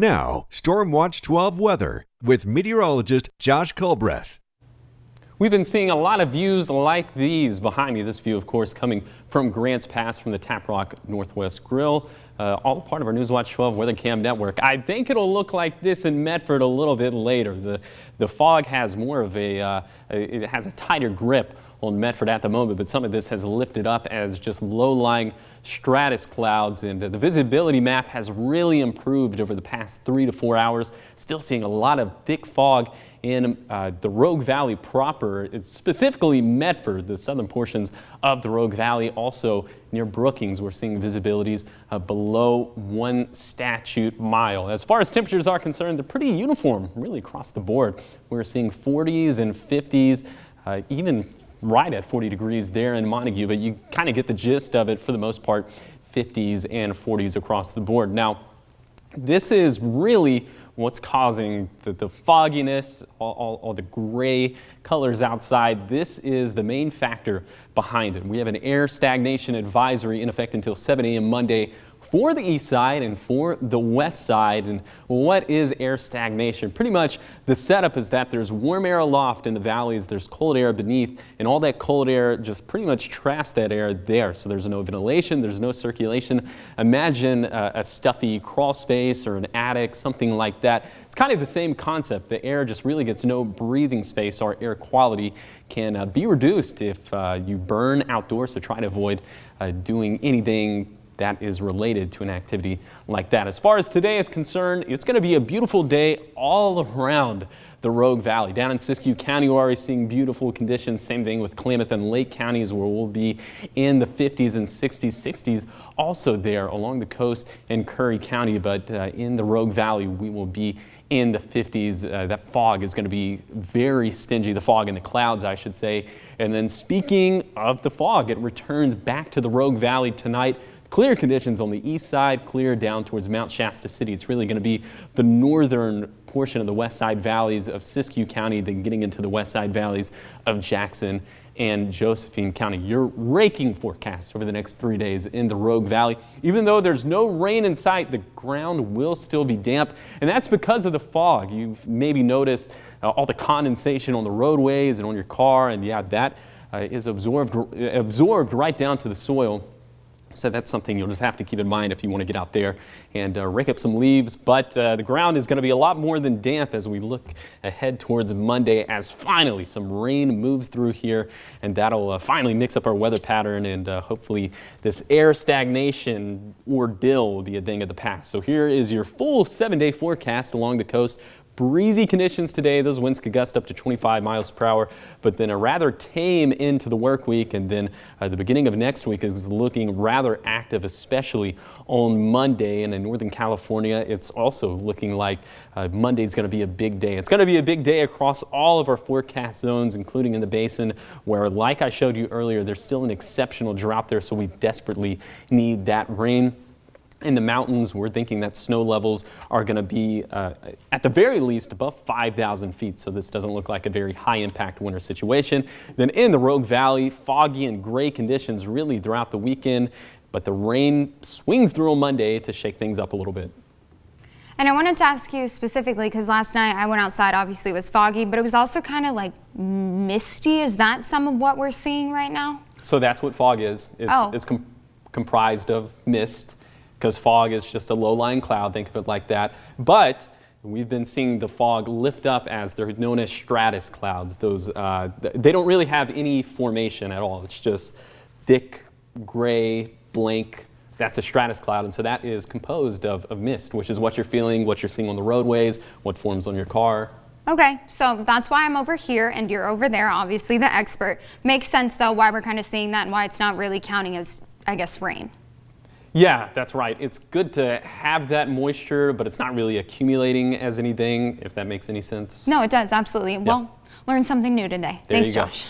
Now, Storm Watch 12 weather with meteorologist Josh Culbreath. We've been seeing a lot of views like these behind me. This view, of course, coming from Grants Pass from the Tap Rock Northwest Grill, all part of our Newswatch 12 Weather Cam network. I think it'll look like this in Medford a little bit later. The fog has more of it has a tighter grip on Medford at the moment, but some of this has lifted up as just low-lying stratus clouds, and the visibility map has really improved over the past 3 to 4 hours. Still seeing a lot of thick fog in the Rogue Valley proper. It's specifically Medford, the southern portions of the Rogue Valley. Also near Brookings, we're seeing visibilities below 1 statute mile. As far as temperatures are concerned, they're pretty uniform really across the board. We're seeing 40s and 50s, even right at 40 degrees there in Montague, but you kind of get the gist of it for the most part, 50s and 40s across the board. Now, this is really what's causing the fogginess, all the gray colors outside. This is the main factor behind it. We have an air stagnation advisory in effect until 7 a.m. Monday for the east side and for the west side. And what is air stagnation? Pretty much the setup is that there's warm air aloft in the valleys, there's cold air beneath, and all that cold air just pretty much traps that air there. So there's no ventilation, there's no circulation. Imagine a stuffy crawl space or an attic, something like that. It's kind of the same concept. The air just really gets no breathing space. Our air quality can be reduced if you burn outdoors, so try to avoid doing anything that is related to an activity like that. As far as today is concerned, it's going to be a beautiful day all around the Rogue Valley. Down in Siskiyou County, we're already seeing beautiful conditions. Same thing with Klamath and Lake counties, where we'll be in the 50s and 60s also there along the coast in Curry County. But in the Rogue Valley, we will be in the 50s. That fog is going to be very stingy, the fog and the clouds, I should say. And then speaking of the fog, it returns back to the Rogue Valley tonight. Clear conditions on the east side, clear down towards Mount Shasta City. It's really going to be the northern portion of the west side valleys of Siskiyou County, then getting into the west side valleys of Jackson and Josephine County. Your raking forecast over the next 3 days in the Rogue Valley. Even though there's no rain in sight, the ground will still be damp, and that's because of the fog. You've maybe noticed all the condensation on the roadways and on your car, and yeah, that is absorbed right down to the soil. So that's something you'll just have to keep in mind if you want to get out there and rake up some leaves. But the ground is going to be a lot more than damp as we look ahead towards Monday, as finally some rain moves through here, and that'll finally mix up our weather pattern, and hopefully this air stagnation ordeal will be a thing of the past. So here is your full 7-day forecast along the coast. Breezy conditions today. Those winds could gust up to 25 miles per hour, but then a rather tame into the work week, and then the beginning of next week is looking rather active, especially on Monday. And in Northern California, it's also looking like Monday's going to be a big day. It's going to be a big day across all of our forecast zones, including in the basin, where, like I showed you earlier, there's still an exceptional drought there, so we desperately need that rain. In the mountains, we're thinking that snow levels are going to be at the very least above 5,000 feet. So this doesn't look like a very high impact winter situation. Then in the Rogue Valley, foggy and gray conditions really throughout the weekend, but the rain swings through on Monday to shake things up a little bit. And I wanted to ask you specifically, because last night I went outside, obviously it was foggy, but it was also kind of like misty. Is that some of what we're seeing right now? So that's what fog is. It's comprised of mist, because fog is just a low-lying cloud, think of it like that. But we've been seeing the fog lift up as they're known as stratus clouds. Those they don't really have any formation at all. It's just thick, gray, blank. That's a stratus cloud, and so that is composed of mist, which is what you're feeling, what you're seeing on the roadways, what forms on your car. Okay, so that's why I'm over here and you're over there, obviously the expert. Makes sense, though, why we're kind of seeing that and why it's not really counting as, I guess, rain. Yeah, that's right. It's good to have that moisture, but it's not really accumulating as anything, if that makes any sense. No, it does, absolutely. Yep. Well, learned something new today. Thanks, Josh.